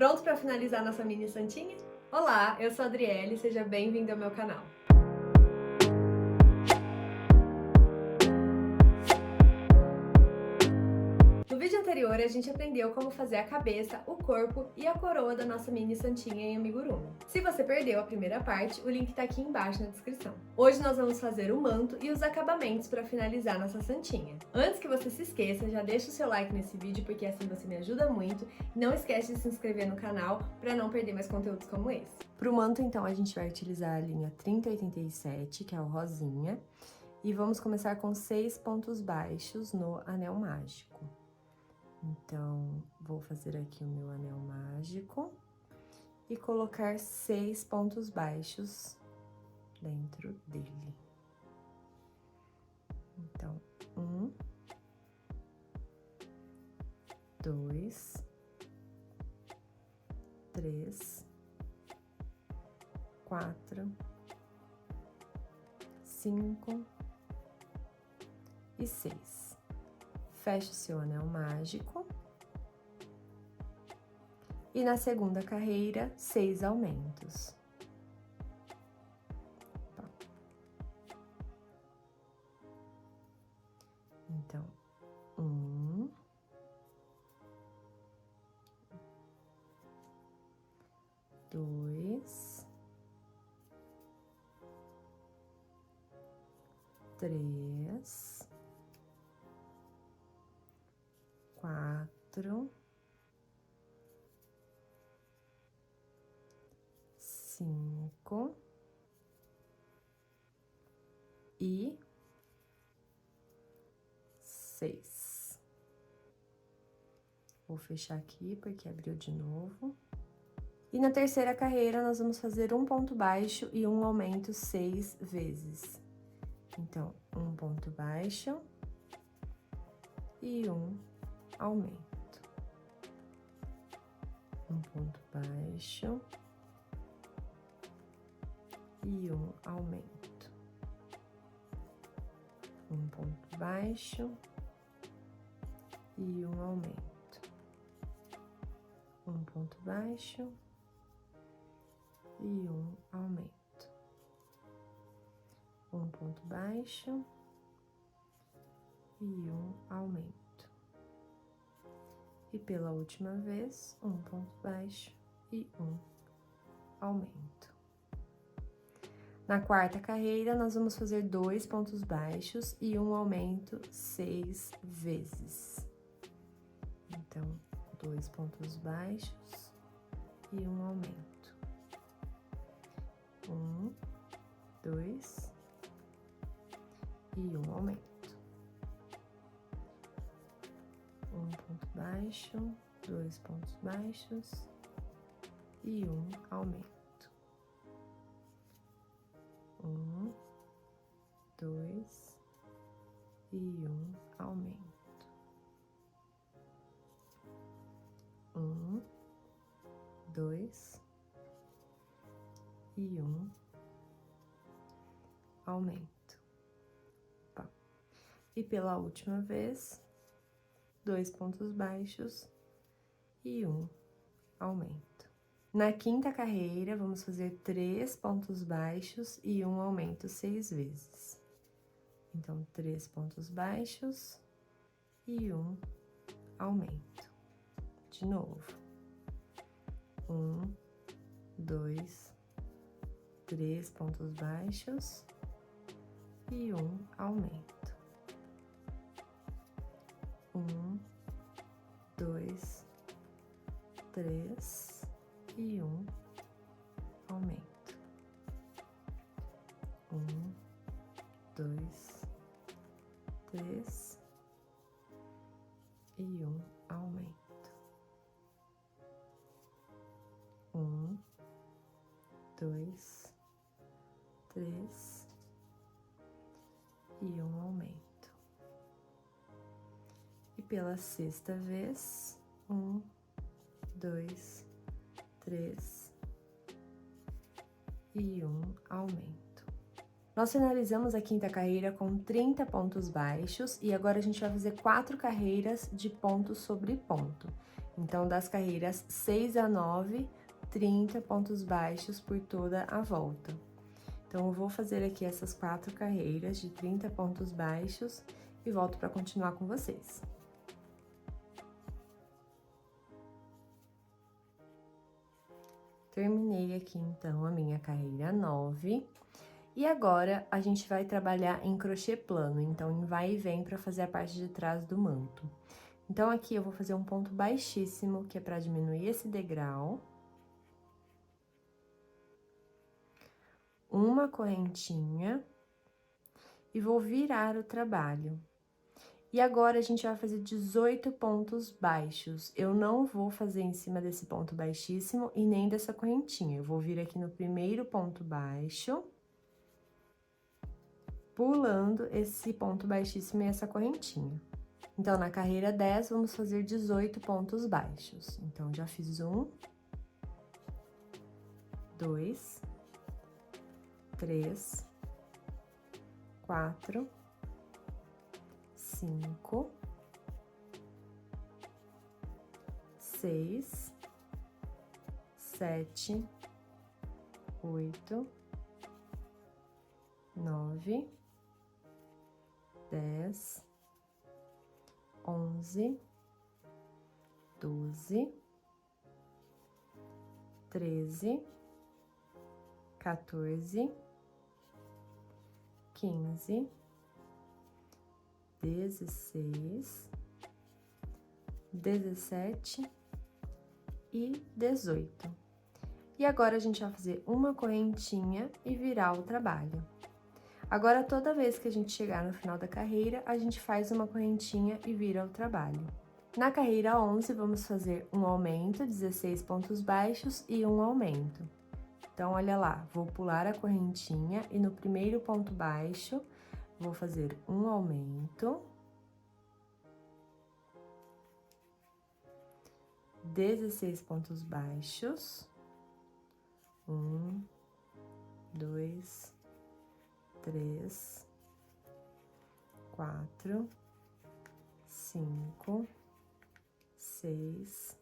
Pronto para finalizar nossa mini santinha? Olá, eu sou a Adriele, seja bem-vindo ao meu canal. No vídeo anterior, a gente aprendeu como fazer a cabeça, o corpo e a coroa da nossa mini santinha em amigurumi. Se você perdeu a primeira parte, o link tá aqui embaixo na descrição. Hoje nós vamos fazer o manto e os acabamentos para finalizar nossa santinha. Antes que você se esqueça, já deixa o seu like nesse vídeo, porque assim você me ajuda muito. E não esquece de se inscrever no canal para não perder mais conteúdos como esse. Para o manto, então, a gente vai utilizar a linha 3087, que é o rosinha, e vamos começar com 6 pontos baixos no anel mágico. Então, vou fazer aqui o meu anel mágico e colocar 6 pontos baixos dentro dele. Então, 1, 2, 3, 4, 5 e 6. Feche o seu anel mágico. E na segunda carreira, 6 aumentos. Então, 1, 2, 3, 4, 5 e 6. Vou fechar aqui porque abriu de novo. E na terceira carreira, nós vamos fazer um ponto baixo e um aumento 6 vezes. Então, um ponto baixo e um aumento. Um ponto baixo e um aumento. Um ponto baixo e um aumento. Um ponto baixo e um aumento. Um ponto baixo e um aumento. E pela última vez, um ponto baixo e um aumento. Na quarta carreira, nós vamos fazer 2 pontos baixos e um aumento 6 vezes. Então, 2 pontos baixos e um aumento. 1, 2 e um aumento. Um ponto baixo, 2 pontos baixos e um aumento. 1, 2 e um aumento. 1, 2 e um aumento. Opa. E pela última vez, 2 pontos baixos e um aumento. Na quinta carreira, vamos fazer 3 pontos baixos e um aumento 6 vezes. Então, 3 pontos baixos e um aumento. De novo. 1, 2, 3 pontos baixos e um aumento. 1, 2, 3 e um aumento. 1, 2, 3 e um aumento. 1, 2, 3 e um aumento. E pela sexta vez, 1, 2, 3 e um aumento. Nós finalizamos a quinta carreira com 30 pontos baixos e agora a gente vai fazer 4 carreiras de ponto sobre ponto. Então, das carreiras 6 a 9, 30 pontos baixos por toda a volta. Então, eu vou fazer aqui essas 4 carreiras de 30 pontos baixos e volto para continuar com vocês. Terminei aqui, então, a minha carreira 9. E agora, a gente vai trabalhar em crochê plano, então, em vai e vem para fazer a parte de trás do manto. Então, aqui eu vou fazer um ponto baixíssimo, que é para diminuir esse degrau. Uma correntinha. E vou virar o trabalho. E agora, a gente vai fazer 18 pontos baixos. Eu não vou fazer em cima desse ponto baixíssimo e nem dessa correntinha. Eu vou vir aqui no primeiro ponto baixo, pulando esse ponto baixíssimo e essa correntinha. Então, na carreira 10, vamos fazer 18 pontos baixos. Então, já fiz 1, 2, 3, 4, 5, 6, 7, 8, 9, 10, 11, 12, 13, 14, 15, 16, 17 e 18. E agora, a gente vai fazer uma correntinha e virar o trabalho. Agora, toda vez que a gente chegar no final da carreira, a gente faz uma correntinha e vira o trabalho. Na carreira 11, vamos fazer um aumento, 16 pontos baixos e um aumento. Então, olha lá, vou pular a correntinha e no primeiro ponto baixo, vou fazer um aumento, 16 pontos baixos, 1, 2, 3, 4, 5, 6,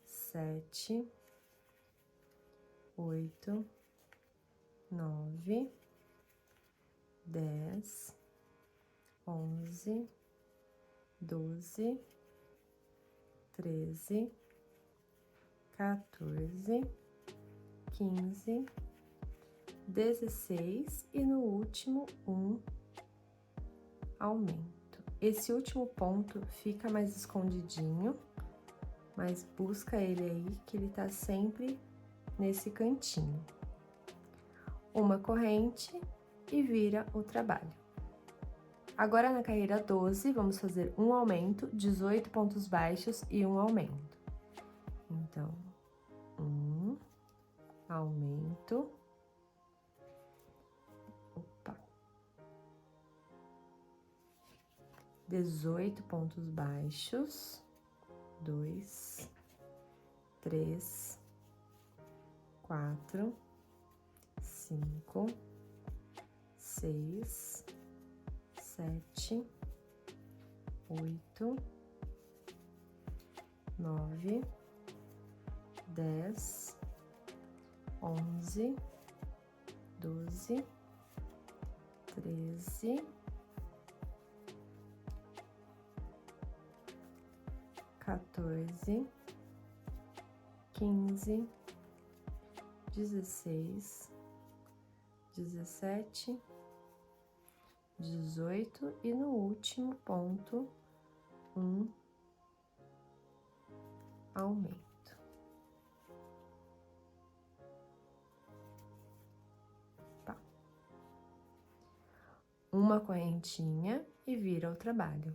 7, 8, 9, 10, 11, 12, 13, 14, 15, 16 e no último um aumento. Esse último ponto fica mais escondidinho, mas busca ele aí que ele tá sempre nesse cantinho. Uma corrente e vira o trabalho. Agora, na carreira 12, vamos fazer um aumento, 18 pontos baixos e um aumento. Então, um aumento. Opa. 18 pontos baixos. 2, 3, 4, 5, 6, 7, 8, 9, 10, 11, 12, 13, 14, 15, 16, 17, 18 e no último ponto, um aumento. Tá. Uma correntinha e vira o trabalho.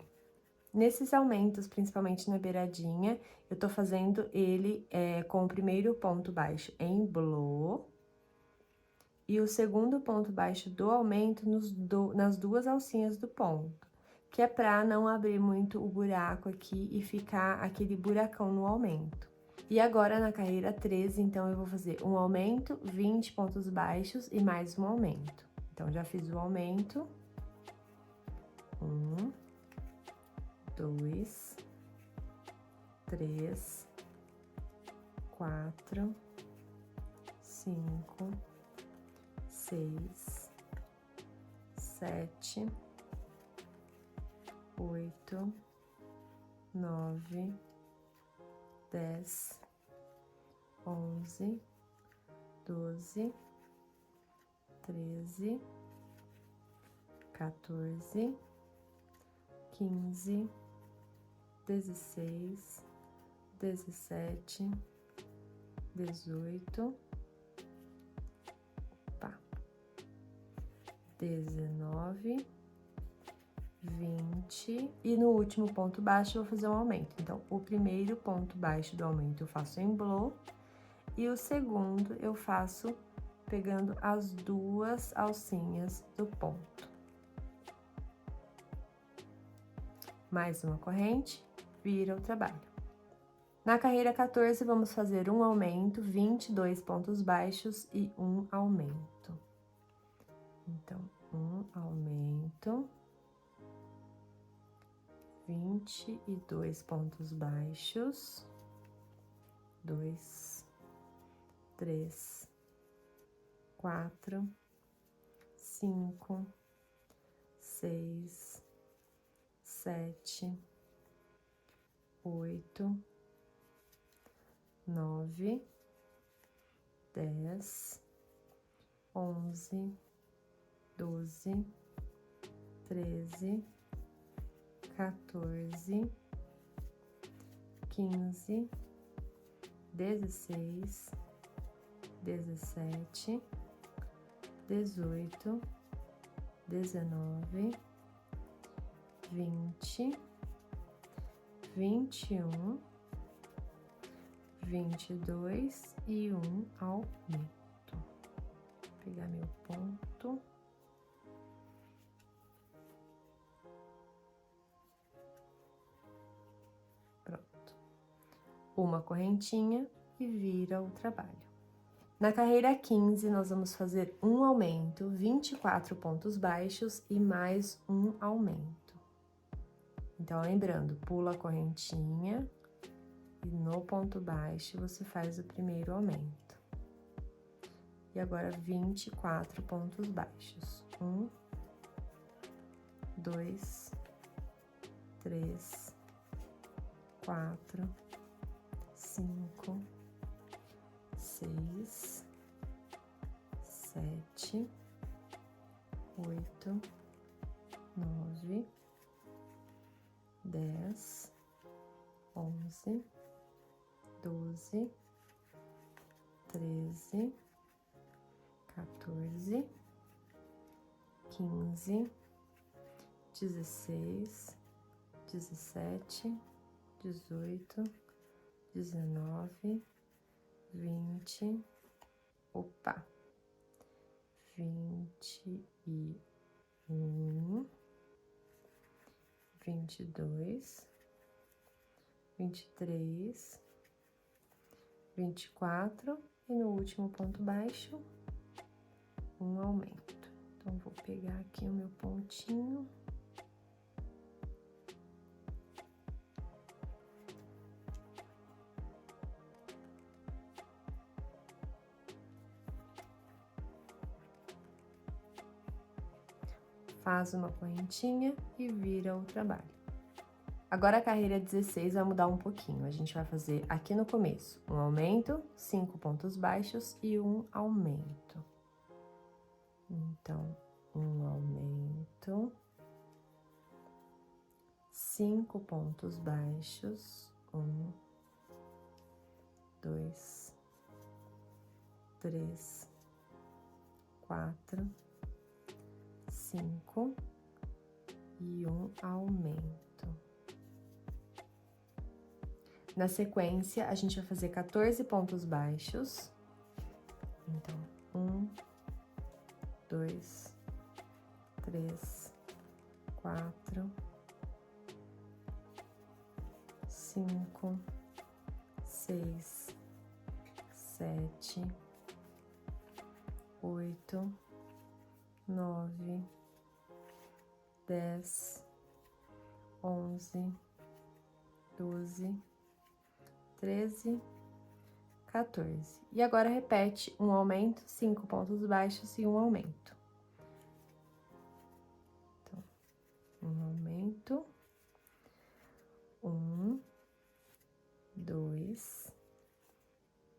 Nesses aumentos, principalmente na beiradinha, eu tô fazendo ele com o primeiro ponto baixo em blow e o segundo ponto baixo do aumento nas duas alcinhas do ponto, que é pra não abrir muito o buraco aqui e ficar aquele buracão no aumento. E agora, na carreira 13, então, eu vou fazer um aumento, 20 pontos baixos e mais um aumento. Então, já fiz o aumento. 1, 2, 3, 4, 5, 6, 7, 8, 9, 10, 11, 12, 13, 14, 15, 16, 17, 18, 19, 20 e no último ponto baixo eu vou fazer um aumento. Então, o primeiro ponto baixo do aumento eu faço em blow e o segundo eu faço pegando as duas alcinhas do ponto. Mais uma corrente, vira o trabalho. Na carreira 14, vamos fazer um aumento, 22 pontos baixos e um aumento. Então, um aumento, 22 pontos baixos, 2, 3, 4, 5, 6, 7, 8, 9, 10, 11, 12, 13, 14, 15, 16, 17, 18, 19, 20, 21, 22 e um aumento. Vou pegar meu ponto. Pronto. Uma correntinha e vira o trabalho. Na carreira 15, nós vamos fazer um aumento, 24 pontos baixos e mais um aumento. Então, lembrando, pula a correntinha e no ponto baixo você faz o primeiro aumento. E agora, 24 pontos baixos. 1, 2, 3, 4, 5, 6, 7, 8, 9, 10, 11, 12, 13, 14, 15, 16, 17, 18, 19, 20, 21, 22, 23, 24 e no último ponto baixo, um aumento. Então, vou pegar aqui o meu pontinho. Faz uma correntinha e vira o trabalho. Agora, a carreira 16 vai mudar um pouquinho. A gente vai fazer aqui no começo um aumento, 5 pontos baixos e um aumento. Então, um aumento, 5 pontos baixos, 1, 2, 3, 4, 5 e um aumento. Na sequência, a gente vai fazer 14 pontos baixos. Então, 1, 2, 3, 4, 5, 6, 7, 8, 9, 10, 11, 12, 13, 14. E agora repete um aumento, 5 pontos baixos e um aumento. Então, um aumento, 1, 2,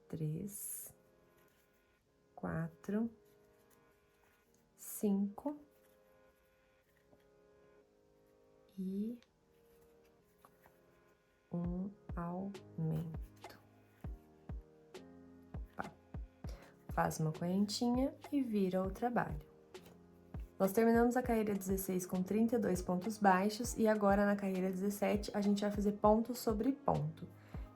3, 4, 5 e um aumento. Faz uma correntinha e vira o trabalho. Nós terminamos a carreira 16 com 32 pontos baixos e agora na carreira 17 a gente vai fazer ponto sobre ponto.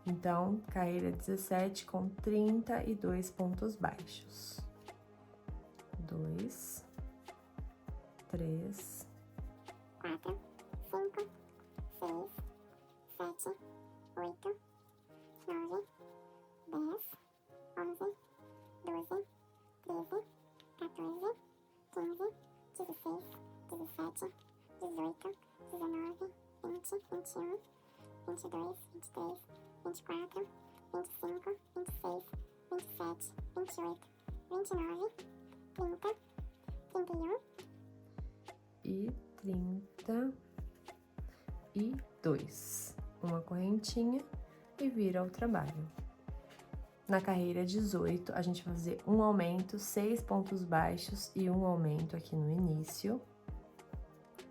Então, carreira 17 com 32 pontos baixos. 2, 3, 4, 5, 6, 7, 8, 9, 10, 11, 12, 13, 14, 15, 16, 17, 18, 19, 20, 21, 22, 23, 24, 25, 26, 27, 28, 29, 30, 31 e 32. Uma correntinha e vira o trabalho. Na carreira 18, a gente vai fazer um aumento, 6 pontos baixos e um aumento aqui no início.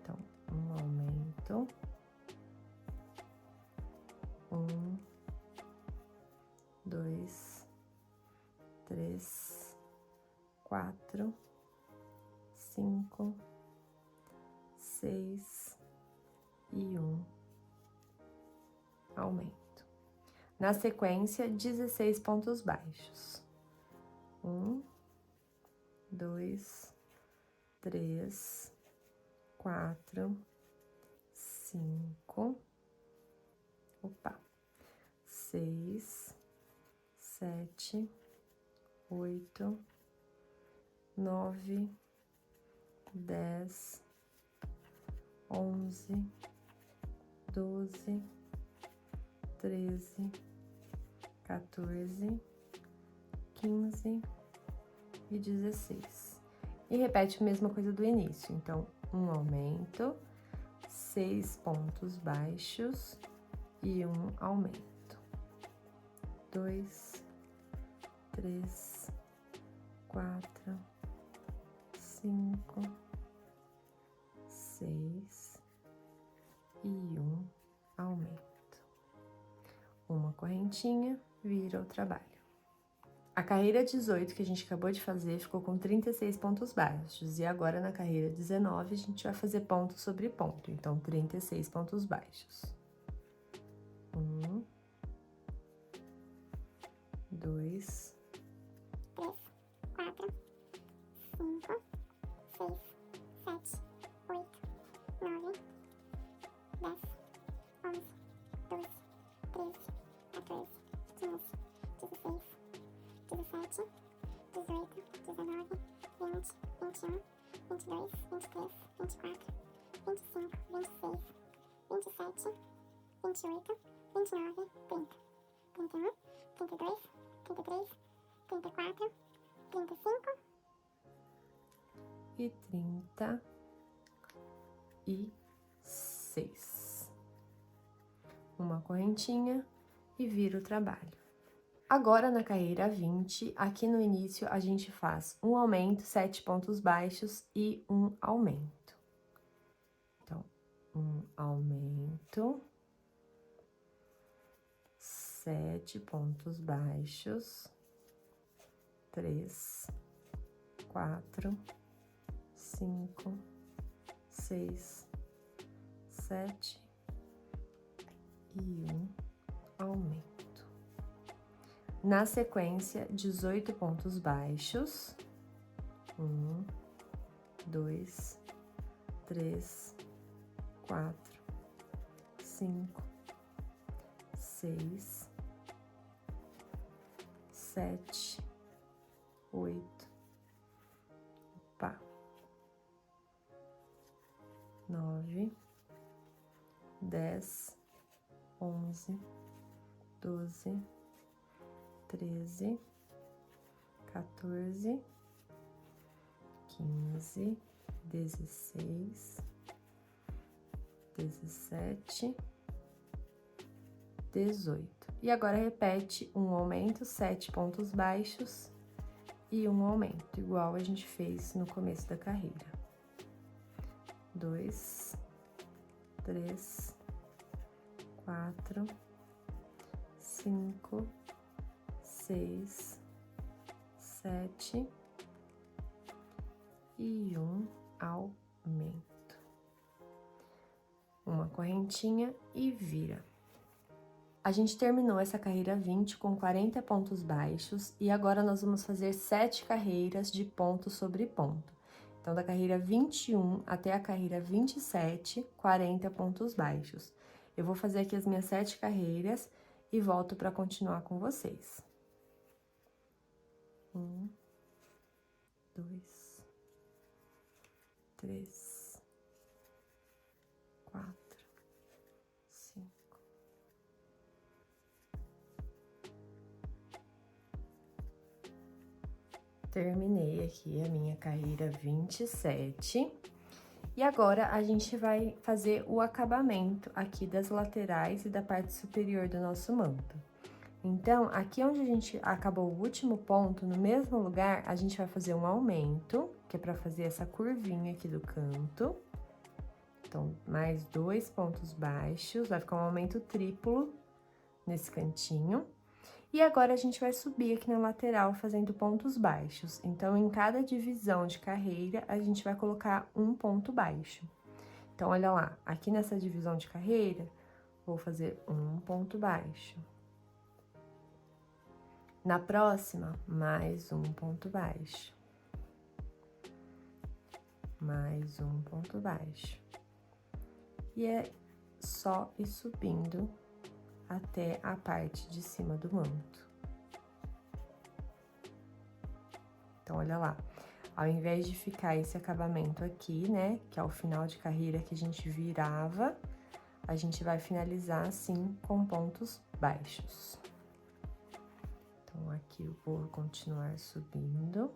Então, um aumento. 1, 2, 3, 4, 5, 6 e um aumento. Na sequência, 16 pontos baixos. 1, 2, 3, 4, 5, 6, 7, 8, 9, 10, 11, 12, 13, 14, 15 e 16. E repete a mesma coisa do início. Então, um aumento, 6 pontos baixos e um aumento. 2, 3, 4, 5, 6 e um aumento. Uma correntinha, vira o trabalho. A carreira 18 que a gente acabou de fazer ficou com 36 pontos baixos. E agora na carreira 19 a gente vai fazer ponto sobre ponto. Então, 36 pontos baixos. 1, 2, 3, 4, 5, 6, 7, 8, 9, 10, 11, 12, 13, 14, 15, 16, 17, 18, 19, 20, 21, 22, 23, 24, 25, 26, 27, 28, 29, 30, 31, 32, 33, 34, 35 e 36. Uma correntinha e vira o trabalho. Agora, na carreira 20, aqui no início, a gente faz um aumento, 7 pontos baixos e um aumento. Então, um aumento, 7 pontos baixos, 3, 4, 5, 6, 7 e um aumento. Na sequência, 18 pontos baixos. 1, 2, 3, 4, 5, 6, 7, 8, 9, 10, 11, 12, 13, 14, 15, 16, 17, 18. E agora repete um aumento, 7 pontos baixos e um aumento, igual a gente fez no começo da carreira. 2, 3, 4, 5, 6, 7 e um aumento. Uma correntinha e vira. A gente terminou essa carreira 20 com 40 pontos baixos e agora nós vamos fazer 7 carreiras de ponto sobre ponto. Então, da carreira 21 até a carreira 27, 40 pontos baixos. Eu vou fazer aqui as minhas 7 carreiras e volto para continuar com vocês. 1, 2, 3, 4, 5. Terminei aqui a minha carreira 27. E agora, a gente vai fazer o acabamento aqui das laterais e da parte superior do nosso manto. Então, aqui onde a gente acabou o último ponto, no mesmo lugar, a gente vai fazer um aumento, que é pra fazer essa curvinha aqui do canto. Então, mais 2 pontos baixos, vai ficar um aumento triplo nesse cantinho. E agora, a gente vai subir aqui na lateral fazendo pontos baixos. Então, em cada divisão de carreira, a gente vai colocar um ponto baixo. Então, olha lá, aqui nessa divisão de carreira, vou fazer um ponto baixo. Na próxima, mais um ponto baixo. Mais um ponto baixo. E é só ir subindo até a parte de cima do manto. Então, olha lá, ao invés de ficar esse acabamento aqui, né, que é o final de carreira que a gente virava, a gente vai finalizar assim com pontos baixos. Então, aqui eu vou continuar subindo.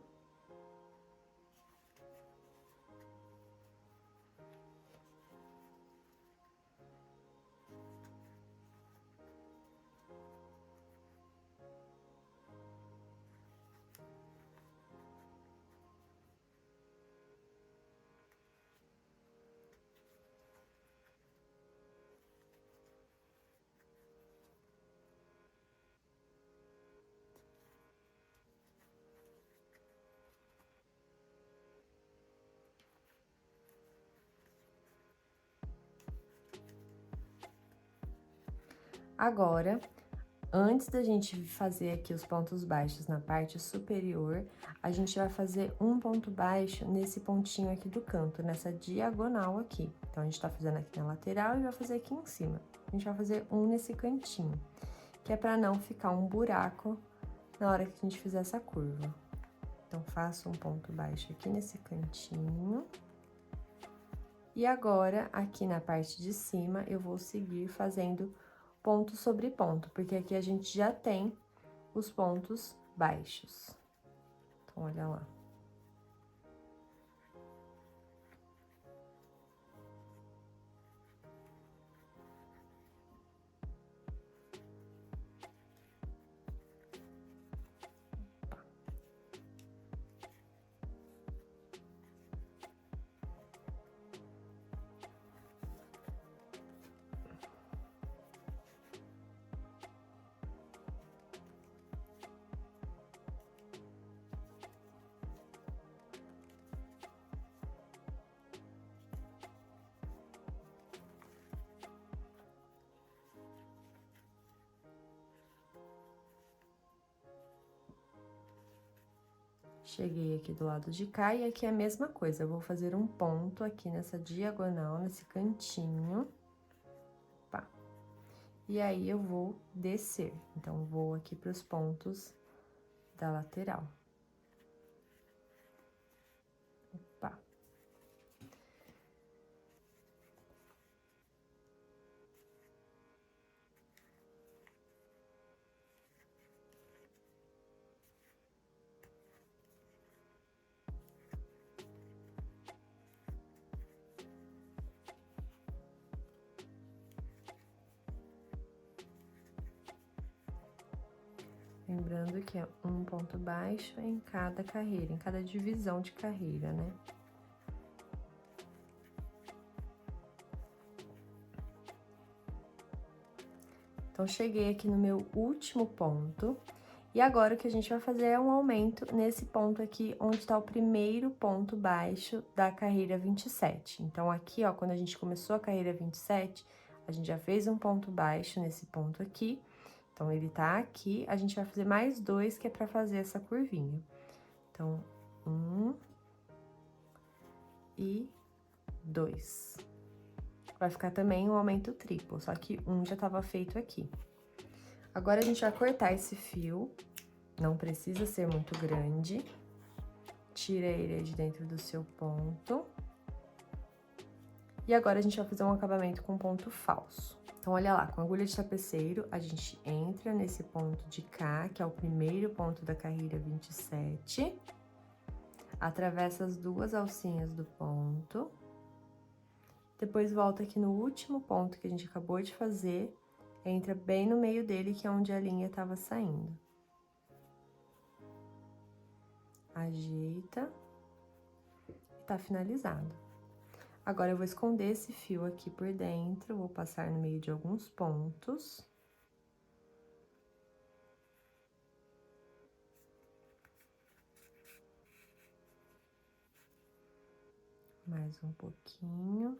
Agora, antes da gente fazer aqui os pontos baixos na parte superior, a gente vai fazer um ponto baixo nesse pontinho aqui do canto, nessa diagonal aqui. Então, a gente tá fazendo aqui na lateral e vai fazer aqui em cima. A gente vai fazer um nesse cantinho, que é pra não ficar um buraco na hora que a gente fizer essa curva. Então, faço um ponto baixo aqui nesse cantinho. E agora, aqui na parte de cima, eu vou seguir fazendo ponto sobre ponto, porque aqui a gente já tem os pontos baixos. Então, olha lá. Cheguei aqui do lado de cá e aqui é a mesma coisa. Eu vou fazer um ponto aqui nessa diagonal, nesse cantinho. Pá. E aí, eu vou descer. Então, vou aqui pros pontos da lateral. Opa. Lembrando que é um ponto baixo em cada carreira, em cada divisão de carreira, né? Então, cheguei aqui no meu último ponto. E agora o que a gente vai fazer é um aumento nesse ponto aqui, onde tá o primeiro ponto baixo da carreira 27. Então, aqui, ó, quando a gente começou a carreira 27, a gente já fez um ponto baixo nesse ponto aqui. Então, ele tá aqui, a gente vai fazer mais 2, que é pra fazer essa curvinha. Então, 1 e 2. Vai ficar também um aumento triplo, só que um já tava feito aqui. Agora, a gente vai cortar esse fio, não precisa ser muito grande. Tira ele de dentro do seu ponto. E agora, a gente vai fazer um acabamento com ponto falso. Então, olha lá, com agulha de tapeceiro, a gente entra nesse ponto de cá, que é o primeiro ponto da carreira 27. Atravessa as 2 alcinhas do ponto. Depois, volta aqui no último ponto que a gente acabou de fazer. Entra bem no meio dele, que é onde a linha tava saindo. Ajeita. E tá finalizado. Agora, eu vou esconder esse fio aqui por dentro, vou passar no meio de alguns pontos. Mais um pouquinho.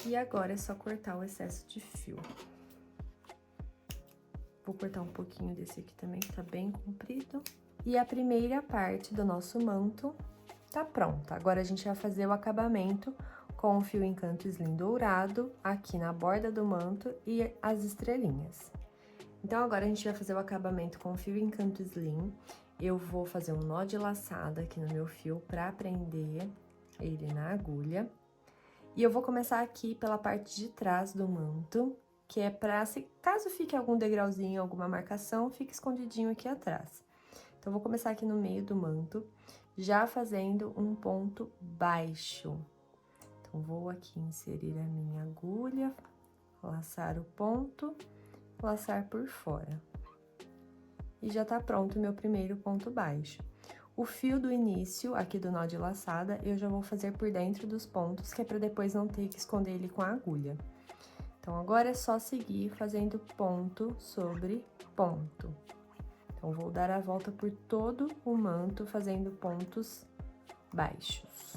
E agora é só cortar o excesso de fio. Vou cortar um pouquinho desse aqui também, que tá bem comprido. E a primeira parte do nosso manto tá pronta. Agora, a gente vai fazer o acabamento com o fio Encanto Slim dourado aqui na borda do manto e as estrelinhas. Então, agora a gente vai fazer o acabamento com o fio Encanto Slim. Eu vou fazer um nó de laçada aqui no meu fio pra prender ele na agulha. E eu vou começar aqui pela parte de trás do manto, que é pra, caso fique algum degrauzinho, alguma marcação, fique escondidinho aqui atrás. Então, eu vou começar aqui no meio do manto, já fazendo um ponto baixo. Então, vou aqui inserir a minha agulha, laçar o ponto, laçar por fora. E já tá pronto o meu primeiro ponto baixo. O fio do início, aqui do nó de laçada, eu já vou fazer por dentro dos pontos, que é pra depois não ter que esconder ele com a agulha. Então, agora é só seguir fazendo ponto sobre ponto. Então, vou dar a volta por todo o manto, fazendo pontos baixos.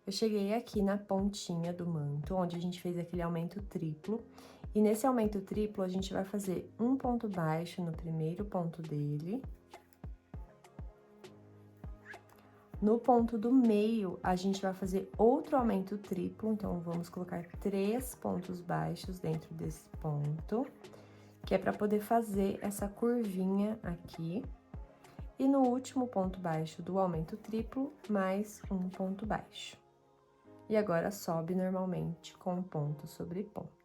Eu cheguei aqui na pontinha do manto, onde a gente fez aquele aumento triplo. E nesse aumento triplo, a gente vai fazer um ponto baixo no primeiro ponto dele. No ponto do meio, a gente vai fazer outro aumento triplo, então, vamos colocar 3 pontos baixos dentro desse ponto, que é para poder fazer essa curvinha aqui. E no último ponto baixo do aumento triplo, mais um ponto baixo. E agora, sobe normalmente com ponto sobre ponto.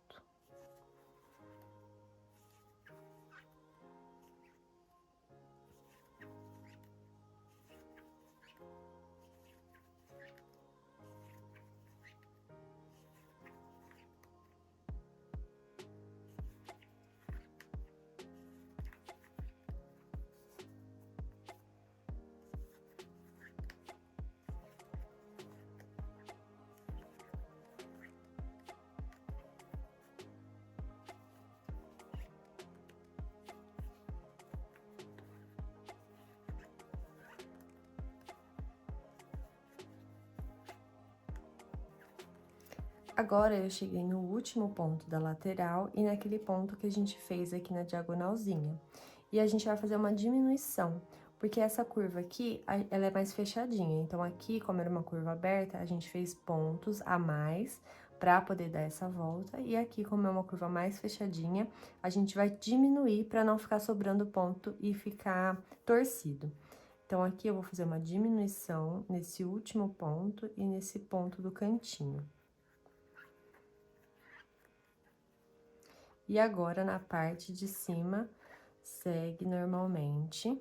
Agora, eu cheguei no último ponto da lateral e naquele ponto que a gente fez aqui na diagonalzinha. E a gente vai fazer uma diminuição, porque essa curva aqui, ela é mais fechadinha. Então, aqui, como era uma curva aberta, a gente fez pontos a mais pra poder dar essa volta. E aqui, como é uma curva mais fechadinha, a gente vai diminuir pra não ficar sobrando ponto e ficar torcido. Então, aqui eu vou fazer uma diminuição nesse último ponto e nesse ponto do cantinho. E agora, na parte de cima, segue normalmente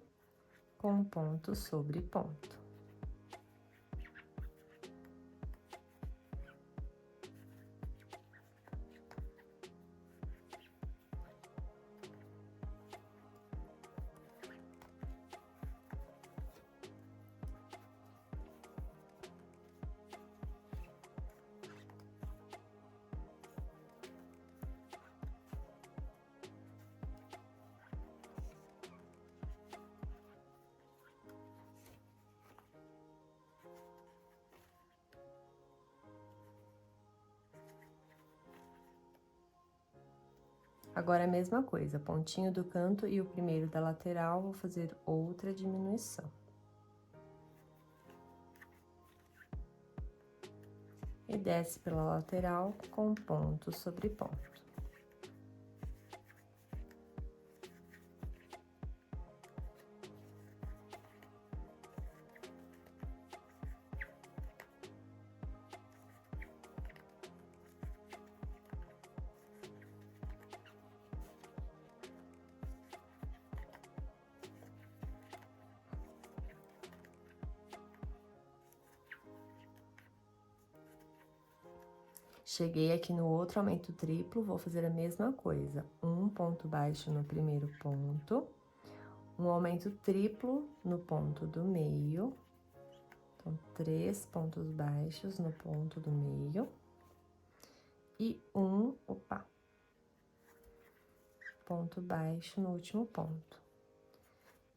com ponto sobre ponto. Agora, a mesma coisa, pontinho do canto e o primeiro da lateral, vou fazer outra diminuição. E desce pela lateral com ponto sobre ponto. Cheguei aqui no outro aumento triplo, vou fazer a mesma coisa. Um ponto baixo no primeiro ponto, um aumento triplo no ponto do meio. Então, 3 pontos baixos no ponto do meio. E ponto baixo no último ponto.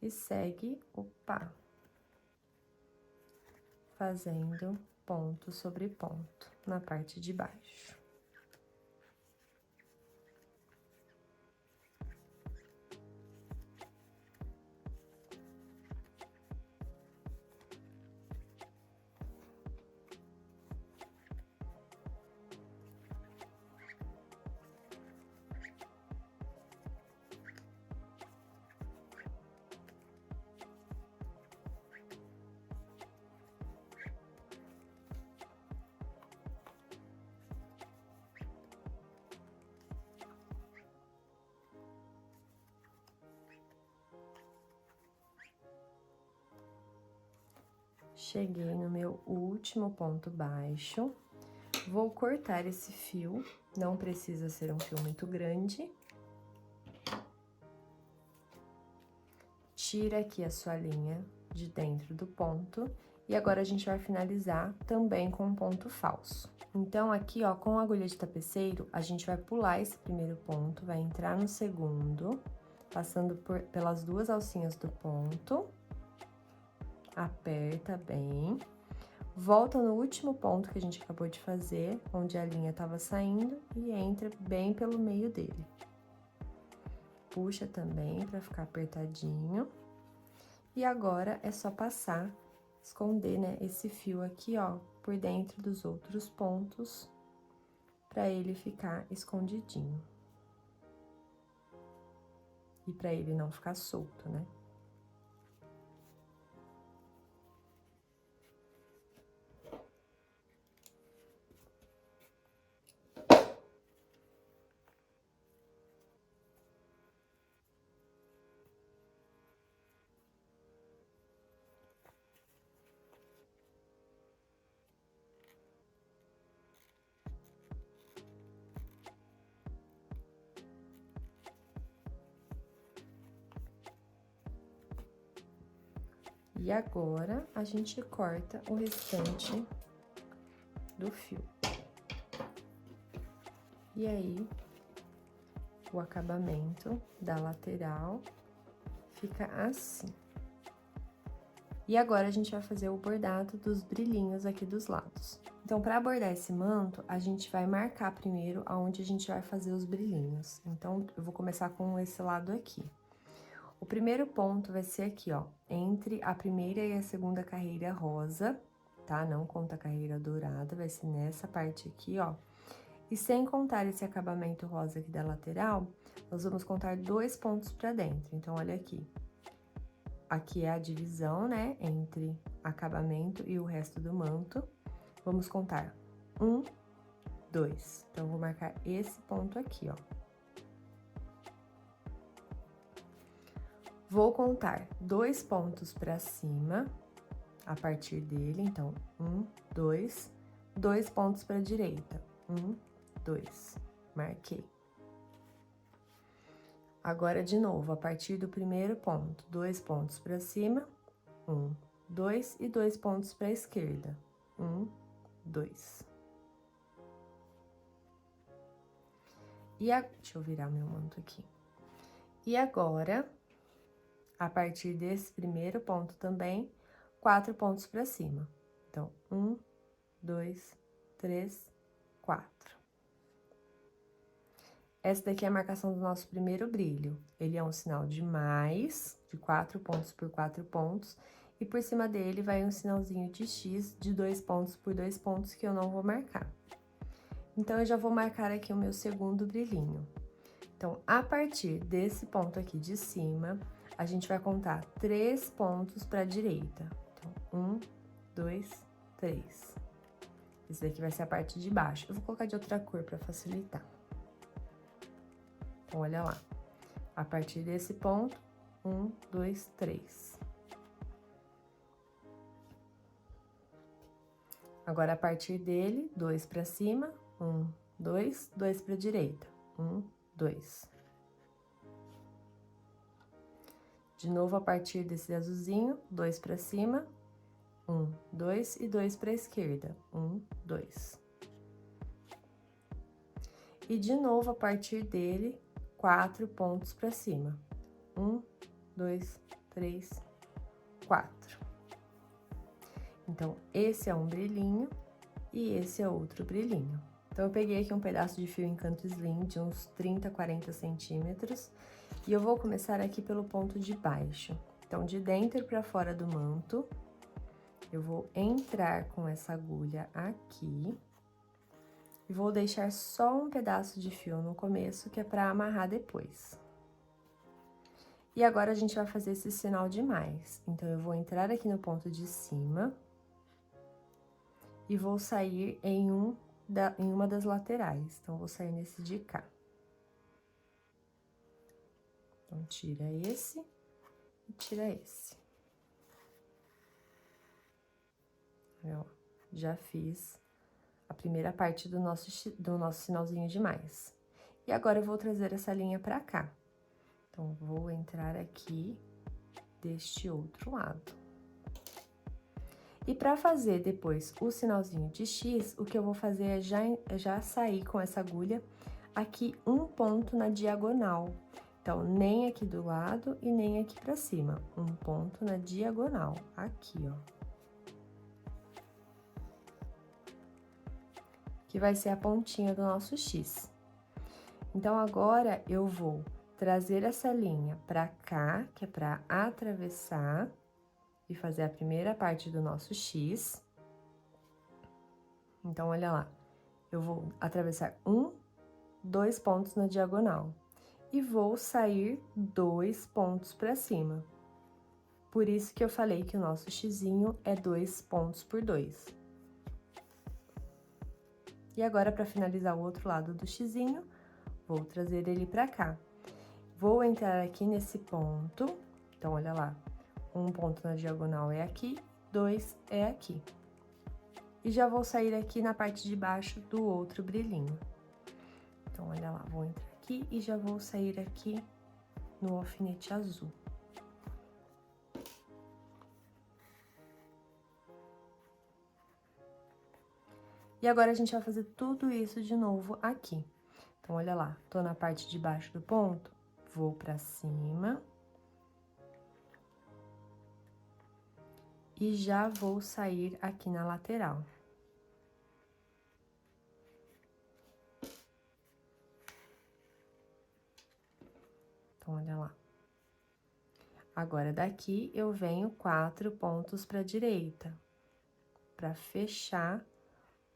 E segue o pá, fazendo ponto sobre ponto na parte de baixo. Cheguei no meu último ponto baixo, vou cortar esse fio, não precisa ser um fio muito grande. Tira aqui a sua linha de dentro do ponto, e agora a gente vai finalizar também com um ponto falso. Então, aqui, ó, com a agulha de tapeceiro, a gente vai pular esse primeiro ponto, vai entrar no segundo, passando pelas duas alcinhas do ponto. Aperta bem, volta no último ponto que a gente acabou de fazer, onde a linha tava saindo, e entra bem pelo meio dele. Puxa também pra ficar apertadinho. E agora é só passar, esconder, né, esse fio aqui, ó, por dentro dos outros pontos, pra ele ficar escondidinho. E pra ele não ficar solto, né? E agora, a gente corta o restante do fio. E aí, o acabamento da lateral fica assim. E agora, a gente vai fazer o bordado dos brilhinhos aqui dos lados. Então, para bordar esse manto, a gente vai marcar primeiro aonde a gente vai fazer os brilhinhos. Então, eu vou começar com esse lado aqui. O primeiro ponto vai ser aqui, ó, entre a primeira e a segunda carreira rosa, tá? Não conta a carreira dourada, vai ser nessa parte aqui, ó. E sem contar esse acabamento rosa aqui da lateral, nós vamos contar 2 pontos pra dentro. Então, olha aqui. Aqui é a divisão, né, entre acabamento e o resto do manto. Vamos contar 1, 2. Então, eu vou marcar esse ponto aqui, ó. Vou contar 2 pontos pra cima, a partir dele. Então, 1, 2. 2 pontos pra direita. 1, 2. Marquei. Agora, de novo, a partir do primeiro ponto, 2 pontos pra cima, 1, 2 e 2 pontos pra esquerda, 1, 2. Deixa eu virar meu manto aqui. E agora, a partir desse primeiro ponto também, 4 pontos pra cima. Então, 1, 2, 3, 4. Essa daqui é a marcação do nosso primeiro brilho. Ele é um sinal de mais, de 4 pontos por 4 pontos. E por cima dele vai um sinalzinho de X de 2 pontos por 2 pontos que eu não vou marcar. Então, eu já vou marcar aqui o meu segundo brilhinho. Então, a partir desse ponto aqui de cima, a gente vai contar 3 pontos para a direita. Então, 1, 2, 3. Esse daqui vai ser a parte de baixo. Eu vou colocar de outra cor para facilitar. Então, olha lá. A partir desse ponto, 1, 2, 3. Agora, a partir dele, 2 para cima, 1, 2, 2 para direita, 1, 2. De novo, a partir desse azulzinho, 2 para cima, 1, 2 e 2 para esquerda, 1, 2. E de novo, a partir dele, 4 pontos para cima. 1, 2, 3, 4. Então, esse é um brilhinho e esse é outro brilhinho. Então, eu peguei aqui um pedaço de fio Encanto Slim de uns 30, 40 centímetros. E eu vou começar aqui pelo ponto de baixo. Então, de dentro para fora do manto, eu vou entrar com essa agulha aqui. E vou deixar só um pedaço de fio no começo, que é para amarrar depois. E agora, a gente vai fazer esse sinal de mais. Então, eu vou entrar aqui no ponto de cima e vou sair em uma das laterais. Então, vou sair nesse de cá. Então, tira esse e tira esse. Ó, já fiz a primeira parte do nosso sinalzinho de mais. E agora, eu vou trazer essa linha pra cá. Então, vou entrar aqui deste outro lado. E pra fazer depois o sinalzinho de X, o que eu vou fazer é já sair com essa agulha aqui um ponto na diagonal. Então, nem aqui do lado e nem aqui pra cima. Um ponto na diagonal, aqui, ó. Que vai ser a pontinha do nosso X. Então, agora, eu vou trazer essa linha pra cá, que é pra atravessar e fazer a primeira parte do nosso X. Então, olha lá. Eu vou atravessar 2 pontos na diagonal. E vou sair 2 pontos pra cima. Por isso que eu falei que o nosso xizinho é 2 pontos por 2. E agora, para finalizar o outro lado do xizinho, vou trazer ele pra cá. Vou entrar aqui nesse ponto. Então, olha lá. Um ponto na diagonal é aqui, 2 é aqui. E já vou sair aqui na parte de baixo do outro brilhinho. Então, olha lá, vou entrar aqui e já vou sair aqui no alfinete azul. E agora, a gente vai fazer tudo isso de novo aqui. Então, olha lá, tô na parte de baixo do ponto, vou pra cima. e já vou sair aqui na lateral. Então, olha lá. Agora, daqui, eu venho 4 pontos pra direita, pra fechar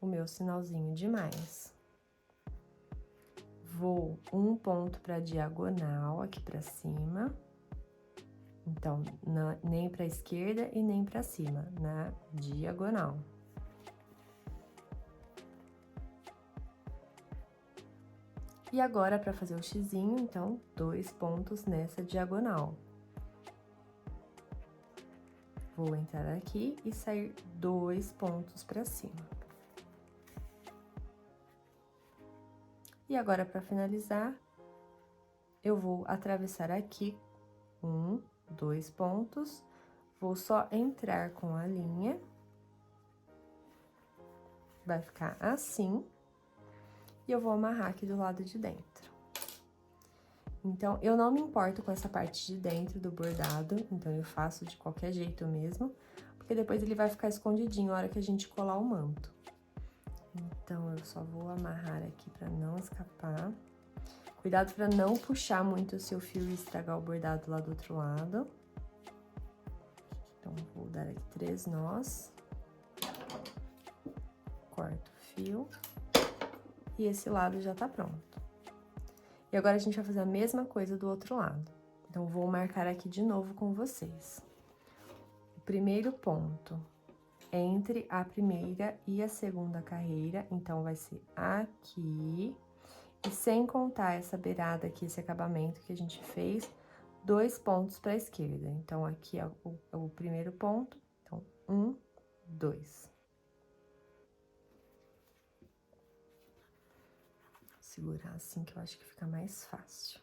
o meu sinalzinho de mais. Vou 1 ponto pra diagonal aqui pra cima. Então, nem pra esquerda e nem pra cima, na diagonal. E agora, pra fazer o xizinho, então, 2 pontos nessa diagonal. Vou entrar aqui e sair 2 pontos pra cima. E agora, pra finalizar, eu vou atravessar aqui 1, 2 pontos, vou só entrar com a linha, vai ficar assim, e eu vou amarrar aqui do lado de dentro. Então, eu não me importo com essa parte de dentro do bordado, então eu faço de qualquer jeito mesmo, porque depois ele vai ficar escondidinho na hora que a gente colar o manto. Então, eu só vou amarrar aqui pra não escapar. Cuidado pra não puxar muito o seu fio e estragar o bordado lá do outro lado. Então, vou dar aqui 3 nós. Corto o fio. E esse lado já tá pronto. E agora, a gente vai fazer a mesma coisa do outro lado. Então, vou marcar aqui de novo com vocês. O primeiro ponto entre a primeira e a segunda carreira, então, vai ser aqui. E sem contar essa beirada aqui, esse acabamento que a gente fez, 2 pontos para a esquerda. Então, aqui é o primeiro ponto. Então, 1, 2. Vou segurar assim que eu acho que fica mais fácil.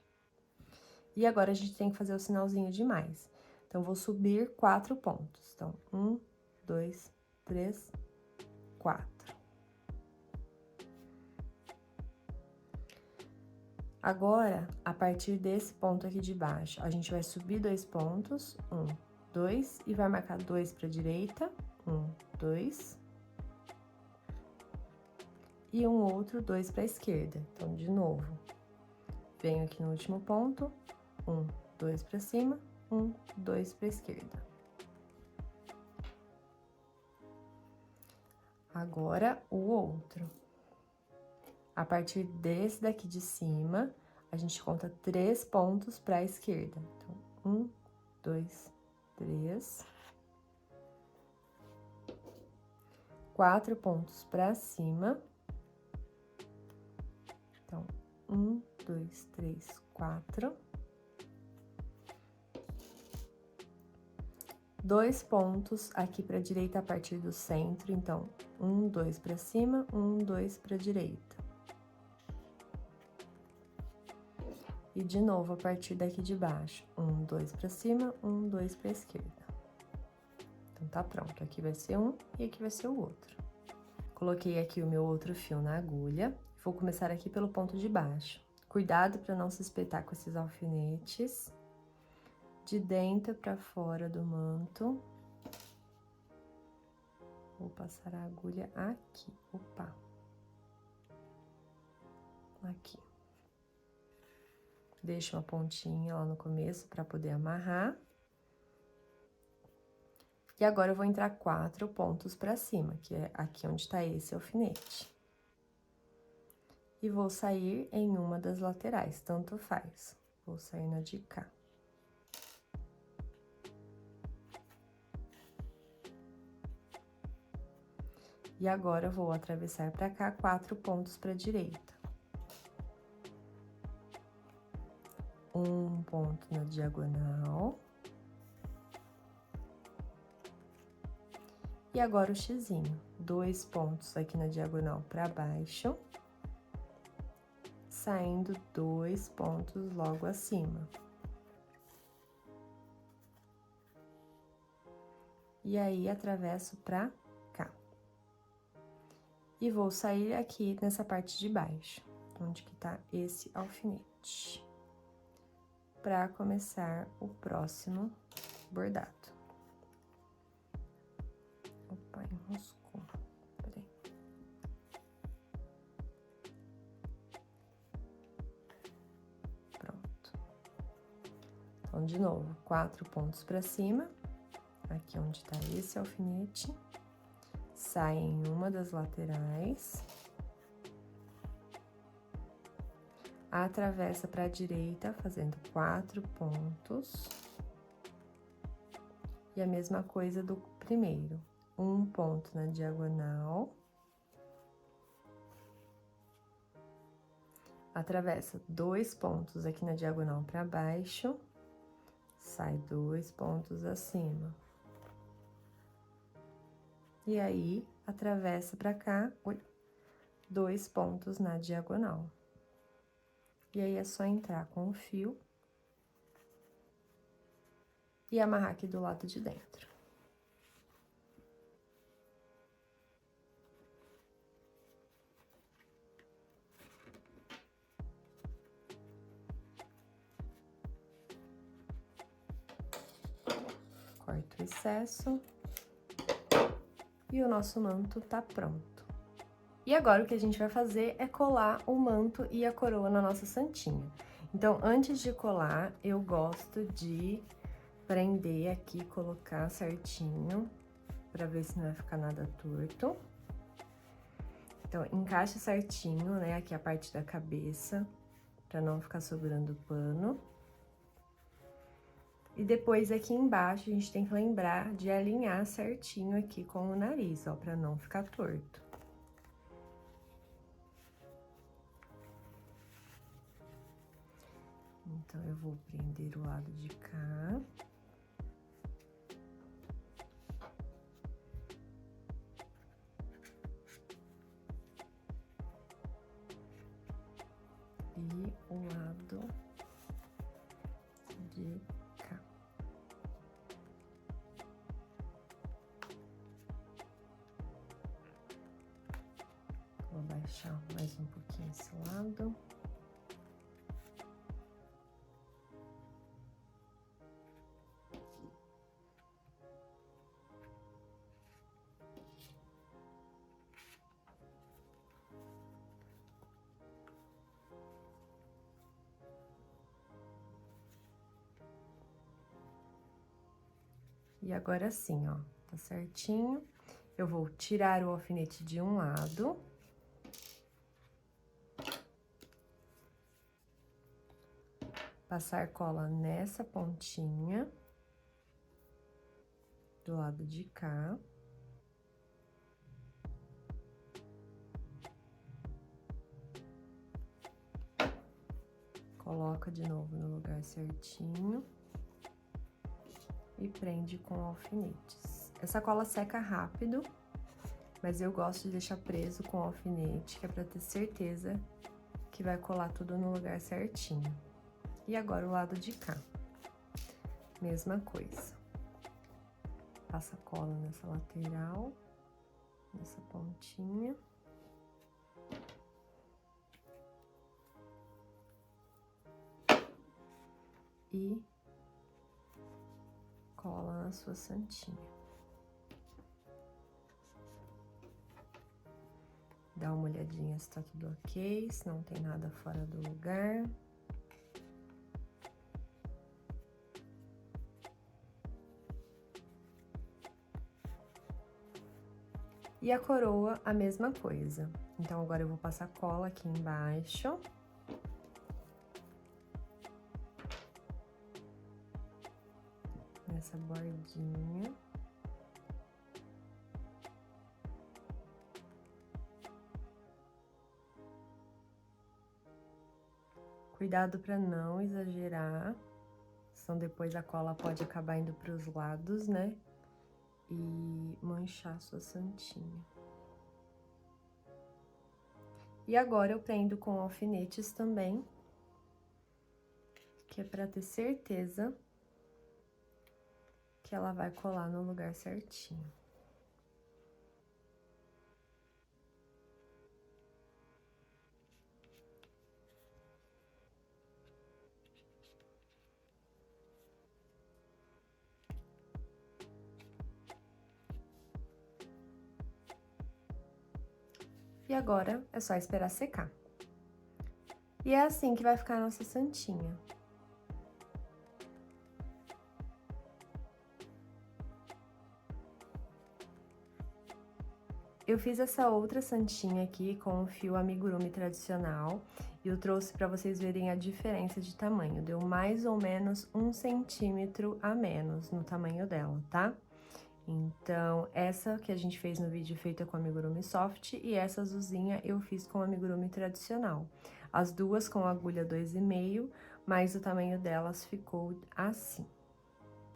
E agora, a gente tem que fazer o sinalzinho de mais. Então, vou subir 4 pontos. Então, 1, 2, 3, 4. Agora, a partir desse ponto aqui de baixo, a gente vai subir 2 pontos, 1, 2, e vai marcar 2 para a direita, 1, 2, e um outro 2 para a esquerda. Então, de novo, venho aqui no último ponto, 1, 2 para cima, 1, 2 para a esquerda. Agora, o outro. A partir desse daqui de cima, a gente conta 3 pontos para a esquerda. Então, 1, 2, 3. 4 pontos para cima. Então, 1, 2, 3, 4. 2 pontos aqui para a direita a partir do centro. Então, 1, 2 para cima, 1, 2 para a direita. E de novo, a partir daqui de baixo, 1, 2 para cima, 1, 2 para a esquerda. Então, tá pronto. Aqui vai ser um e aqui vai ser o outro. Coloquei aqui o meu outro fio na agulha. Vou começar aqui pelo ponto de baixo. Cuidado para não se espetar com esses alfinetes. De dentro para fora do manto. Vou passar a agulha aqui. Opa! Aqui. Deixo uma pontinha lá no começo para poder amarrar. E agora, eu vou entrar 4 pontos para cima, que é aqui onde tá esse alfinete. E vou sair em uma das laterais, tanto faz. Vou sair na de cá. E agora, eu vou atravessar para cá 4 pontos para a direita. 1 ponto na diagonal. E agora o xizinho, 2 pontos aqui na diagonal para baixo, saindo 2 pontos logo acima. E aí, atravesso pra cá. E vou sair aqui nessa parte de baixo, onde que tá esse alfinete, pra começar o próximo bordado. Opa, enroscou. Peraí. Pronto. Então, de novo, 4 pontos pra cima. Aqui onde tá esse alfinete. Sai em uma das laterais. Atravessa para a direita, fazendo 4 pontos. E a mesma coisa do primeiro. Um ponto na diagonal. Atravessa 2 pontos aqui na diagonal para baixo. Sai 2 pontos acima. E aí, atravessa para cá, 2 pontos na diagonal. E aí, é só entrar com o fio e amarrar aqui do lado de dentro. Corta o excesso. E o nosso manto tá pronto. E agora, o que a gente vai fazer é colar o manto e a coroa na nossa santinha. Então, antes de colar, eu gosto de prender aqui, colocar certinho, pra ver se não vai ficar nada torto. Então, encaixa certinho, né, aqui a parte da cabeça, pra não ficar sobrando pano. E depois, aqui embaixo, a gente tem que lembrar de alinhar certinho aqui com o nariz, ó, pra não ficar torto. Então, eu vou prender o lado de cá. E o lado de cá. Vou baixar mais um pouquinho esse lado. E agora sim, ó, tá certinho. Eu vou tirar o alfinete de um lado. Passar cola nessa pontinha. Do lado de cá. Coloca de novo no lugar certinho. E prende com alfinetes. Essa cola seca rápido, mas eu gosto de deixar preso com alfinete, que é pra ter certeza que vai colar tudo no lugar certinho. E agora o lado de cá. Mesma coisa. Passa cola nessa lateral, nessa pontinha. E cola na sua santinha. Dá uma olhadinha se tá tudo ok, se não tem nada fora do lugar. E a coroa, a mesma coisa. Então, agora eu vou passar cola aqui embaixo. Nessa bordinha. Cuidado para não exagerar, senão depois a cola pode acabar indo para os lados, né? E manchar a sua santinha. E agora eu prendo com alfinetes também, que é para ter certeza que ela vai colar no lugar certinho. E agora é só esperar secar. E é assim que vai ficar a nossa santinha. Eu fiz essa outra santinha aqui com o fio amigurumi tradicional e eu trouxe para vocês verem a diferença de tamanho. Deu mais ou menos 1 centímetro a menos no tamanho dela, tá? Então, essa que a gente fez no vídeo feita com amigurumi soft e essa azulzinha eu fiz com amigurumi tradicional. As duas com agulha 2,5, mas o tamanho delas ficou assim.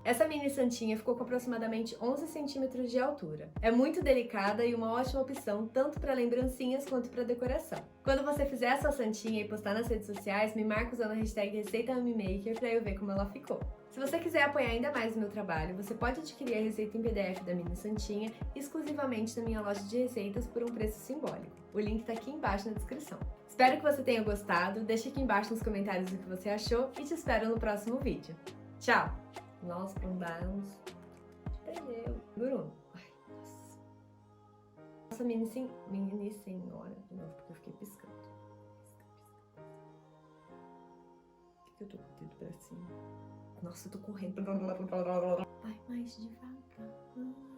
Essa mini santinha ficou com aproximadamente 11 centímetros de altura. É muito delicada e uma ótima opção tanto para lembrancinhas quanto para decoração. Quando você fizer a sua santinha e postar nas redes sociais, me marca usando a hashtag ReceitaMamiMaker para eu ver como ela ficou. Se você quiser apoiar ainda mais o meu trabalho, você pode adquirir a receita em PDF da mini santinha exclusivamente na minha loja de receitas por um preço simbólico. O link tá aqui embaixo na descrição. Espero que você tenha gostado, deixa aqui embaixo nos comentários o que você achou e te espero no próximo vídeo. Tchau! Nós andamos. Perdeu. Guru. Ai, nossa. Nossa, mini senhora. De novo, porque eu fiquei piscando. Por que eu tô com o dedo pra cima? Nossa, eu tô correndo. Vai mais devagar.